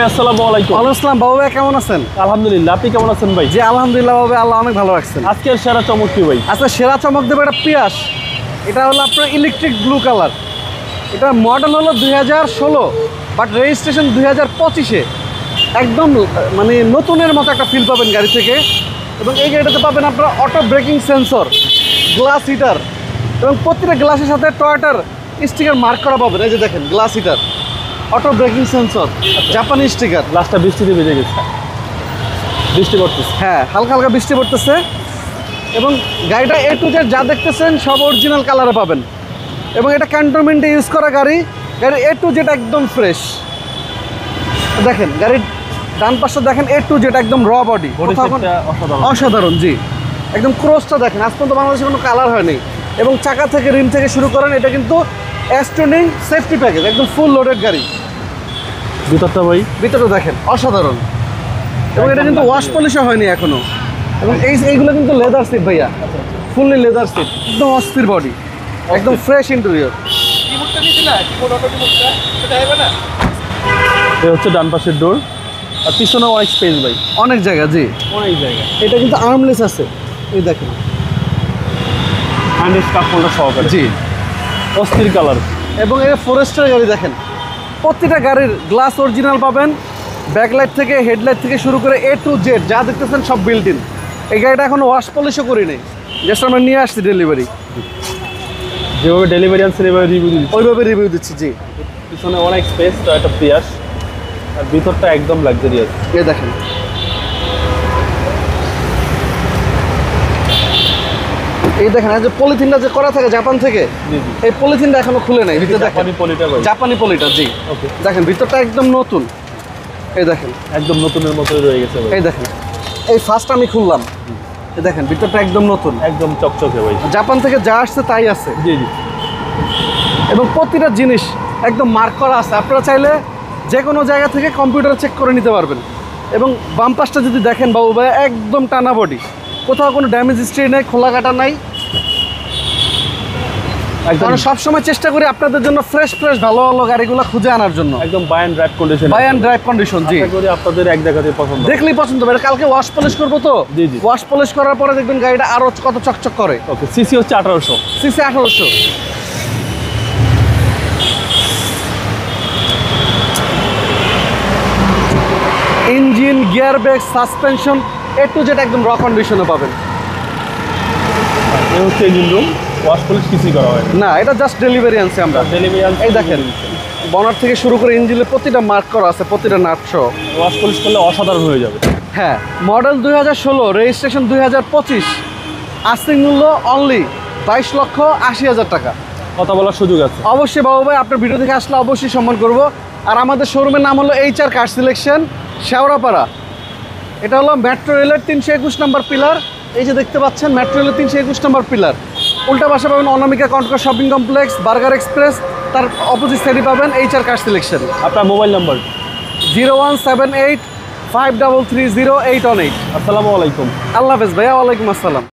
আসসালামু আলাইকুম। ওয়ালাইকুম আসসালাম। বাবু ভাই কেমন আছেন? আলহামদুলিল্লাহ, আপনি কেমন আছেন ভাই? জি আলহামদুলিল্লাহ বাবু ভাই, আল্লাহ অনেক ভালো রাখছেন। আজকের সেরা চমক কি ভাই? আচ্ছা, সেরা চমক দেবে একটা পিয়াস। এটা হলো আপনার ইলেকট্রিক ব্লু কালার। এটা মডেল হলো 2016, বাট রেজিস্ট্রেশন 2025-এ। একদম মানে নতুনের মতো একটা ফিল পাবেন গাড়ি থেকে। এবং এই গাড়িটাতে পাবেন আপনার auto braking sensor, glass heater, এবং প্রতিটা গ্লাসের সাথে টয়োটার স্টিকার মার্ক করা পাবেন। এই যে দেখেন, glass heater, auto braking sensor, জাপানি স্টিকার। গ্লাসটা বৃষ্টিতে ভিজে গেছে, বৃষ্টি পড়তেছে। হ্যাঁ, হালকা হালকা বৃষ্টি পড়তেছে। এবং গাড়িটা A to Z যা দেখতেছেন সব অরিজিনাল কালারে পাবেন। এবং এটা ক্যান্টনমেন্টে ইউজ করা গাড়ি। গাড়ির A to Z একদম ফ্রেশ। দেখেন গাড়ির ডান পাশে দেখেন, A to Z একদম র বডি, অসাধারণ। জি, একদম ক্রসটা দেখেন, আজ পর্যন্ত বাংলাদেশে কোনো কালার হয়নি। এবং চাকা থেকে রিম থেকে শুরু করেন, এটা কিন্তু অ্যাস্টনিং সেফটি প্যাকেজ, একদম ফুল লোডেড গাড়ি। ভিতরটা ভাই, ভিতরটা দেখেন অসাধারণ। এবং এটা কিন্তু ওয়াশ পলিশও হয়নি এখনো। এবং এইগুলো কিন্তু লেদার সিট ভাইয়া, ফুললি লেদার সিট, একদম অস্থির বডি, একদম ফ্রেশ ইন্টেরিয়র। এই হচ্ছে ডান পাশের ডোর, আর পিছনে অনেক স্পেস ভাই, অনেক জায়গা। জি, অনেক জায়গা। এটা কিন্তু আর্মলেস আছে, এই দেখেন, হ্যান্ডেল কাপ হোল্ডার সহকারে। জি, অস্থির কালার। এবং এই ফরেস্টের গাড়ি দেখেন, প্রতিটা গাড়ির গ্লাস অরিজিনাল পাবেন। ব্যাকলাইট থেকে হেডলাইট থেকে শুরু করে A to Z যা দেখতেছেন সব বিল্ট ইন। এই গাড়িটা এখনো ওয়াশ পলিশও করি নেই, জাস্ট আমরা নিয়ে আসছি ডেলিভারি। যেভাবে ডেলিভারি আনছেন এভাবে রিভিউ দিচ্ছি, ওইভাবে রিভিউ দিচ্ছি। জি, পিছনে অনেক স্পেস, তো একটা পিয়াস, আর ভিতরটা একদম লাক্সারিয়াস। এই দেখেন, এই দেখেন, এই যে পলিথিনটা যে করা থাকে জাপান থেকে, জি জি, এই পলিথিনটা এখনো খুলে নাই। ভিতরে দেখেন, জাপানি পলিটা ভাই, জাপানি পলিটা। জি, ওকে, দেখেন ভিতরটা একদম নতুন। এই দেখেন, একদম নতুনের মতোই রয়ে গেছে ভাই। এই দেখেন, এই ফার্স্ট আমি খুললাম, এই দেখেন ভিতরটা একদম নতুন, একদম চকচকে ভাই। জাপান থেকে যা আসছে তাই আছে। জি জি, এবং প্রতিটা জিনিস একদম মার্ক করা আছে। আপনারা চাইলে যে কোনো জায়গা থেকে কম্পিউটারে চেক করে নিতে পারবেন। এবং বাম পাশটা যদি দেখেন বাবু ভাই, একদম টানা বডি, কোথাও কোনো ড্যামেজ হিস্ট্রি নেই, খোলা কাটা নাই। কারণ সবসময় চেষ্টা করি আপনাদের জন্য ফ্রেশ ভালো ভালো গাড়িগুলো খুঁজে আনার জন্য, একদম buy and drive condition. Buy and drive condition. জি, আশা করি আপনাদের এক দেখাতে পছন্দ, দেখলেই পছন্দ হবে। কালকে ওয়াশ পলিশ করবো তো, জি জি, ওয়াশ পলিশ করার পরে দেখবেন গাড়িটা আরো কত চকচক করে। ওকে। সিসি হচ্ছে 1800, CC 1800। Engine, gear break, suspension A to Z একদম র কন্ডিশনে পাবেন। এই হচ্ছে ইঞ্জিন রুম, ওয়াশ পলিশ কিছুই করা হয় না, এটা জাস্ট ডেলিভারি আনছি আমরা। ডেলিভারি আনছে। এই দেখেন, বনার থেকে শুরু করে ইঞ্জিনের প্রতিটা মার্ক করা আছে, প্রতিটা নাট সহ। ওয়াশ পলিশ করলে অসাধারণ হয়ে যাবে। হ্যাঁ, মডেল 2016, রেজিস্ট্রেশন 2025, আস্কিং মূল্য অনলি 22,80,000 টাকা। কথা বলার সুযোগ আছে। অবশ্যই বাবু ভাই, আপনার ভিডিও থেকে আসলে অবশ্যই সম্মান করব। আর আমাদের শোরুমের নাম হলো HR কার সিলেকশন, শেওড়াপাড়া। এটা হলো মেট্রো রেলের 321 নম্বর পিলার। এই যে দেখতে পাচ্ছেন, মেট্রো রেলের 321 নম্বর পিলার। উল্টা পাশে পাবেন Anamika control shopping complex, burger express, তার অপোজিট সাইডে পাবেন HR কার সিলেকশন। আপনার মোবাইল নাম্বার 01785330 818। আসসালামু আলাইকুম। আল্লাহ হাফেজ ভাইয়া, ওয়ালাইকুম আসসালাম।